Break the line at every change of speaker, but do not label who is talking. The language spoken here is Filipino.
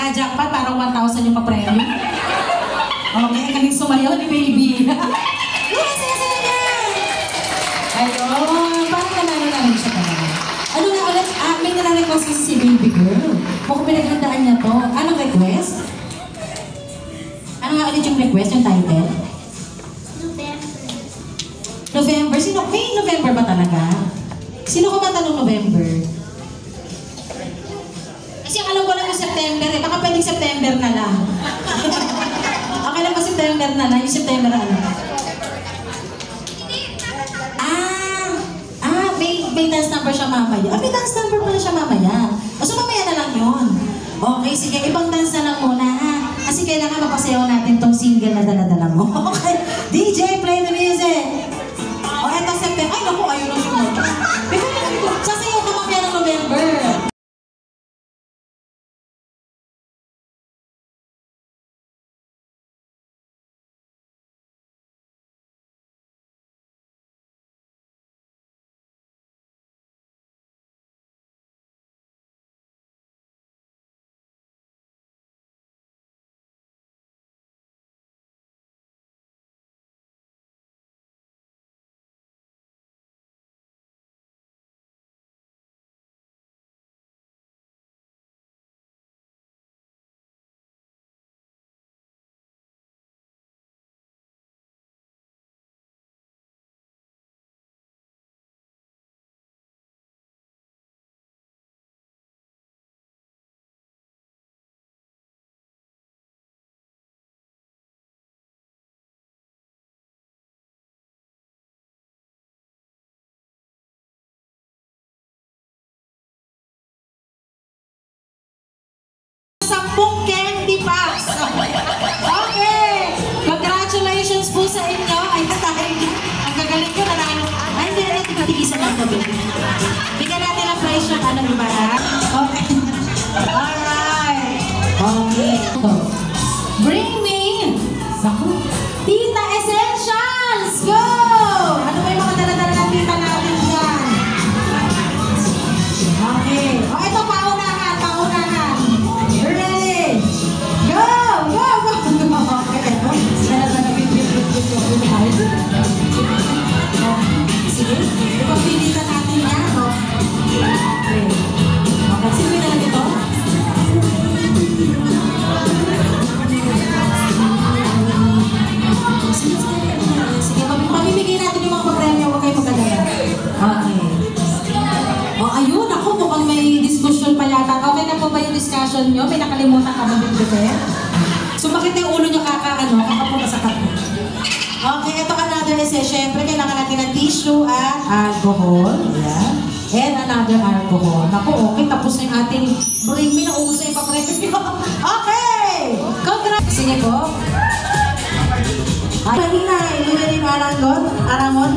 nagka-jackpot, parang 1,000 yung papremyo. Okay, kaming sumayaw ni baby. Yes, saya-saya niya! Ayun, parang nanalo-nalo siya talaga. Ano nga ulit? May nare-request kasi si baby girl. Mukhang pinaghandaan niya to. Anong request? Ano nga ulit yung request, yung title? November. Sino? May November ba talaga? Sino kumanta ng November? Kasi alam ko lang yung September eh. Baka pwedeng September na lang. Okay lang ba September na lang? Yung September na lang. May dance number siya mamaya. May dance number pala siya mamaya. So mamaya na lang yun. Okay, sige. Ibang dance na lang muna ha. Kasi kailangan mapasayaw natin tong single na dala-dala mo. Okay. DJ, play the music. O, eto September. Ay, naku, ayun ang sunod. Sasayaw ka mamaya ng November. Sampung candy packs. Okay. Congratulations po sa inyo. Ay, ang gagaling ko, nanalo. Ay, hindi natin matigisan ang gabi. Bigyan natin ang price yung ano, diba? Okay. Alright. Okay. Bring me. Naku. Tita Essentials. Go! Ano ba yung mga dala-dala ng tita natin dyan? Okay. O, ito paunahan. Paunahan. Ready? Go! Go! Go! Okay. Sige. Ipagpilitan natin yan. Okay. Okay. Sino na lang ito? Sige. Pamimigay natin yung mga papremyo. Huwag kayo magdadala. Okay. O, ayun. Ako, mukhang may discussion pa yata. Okay na po ba yung discussion nyo? May nakalimutan ka ba bibigay? Sumakit yung ulo nyo kakapunta sa kapo. Okay, ito another essay. Siyempre, kailangan natin ng tissue at alcohol. Ayan. And another alcohol. Naku, okay. Tapos na yung ating bring me. Naubos na yung papremyo. Okay! Congrats! Sige po. Ay, Hinay. Lumerin Arangon. Arangon.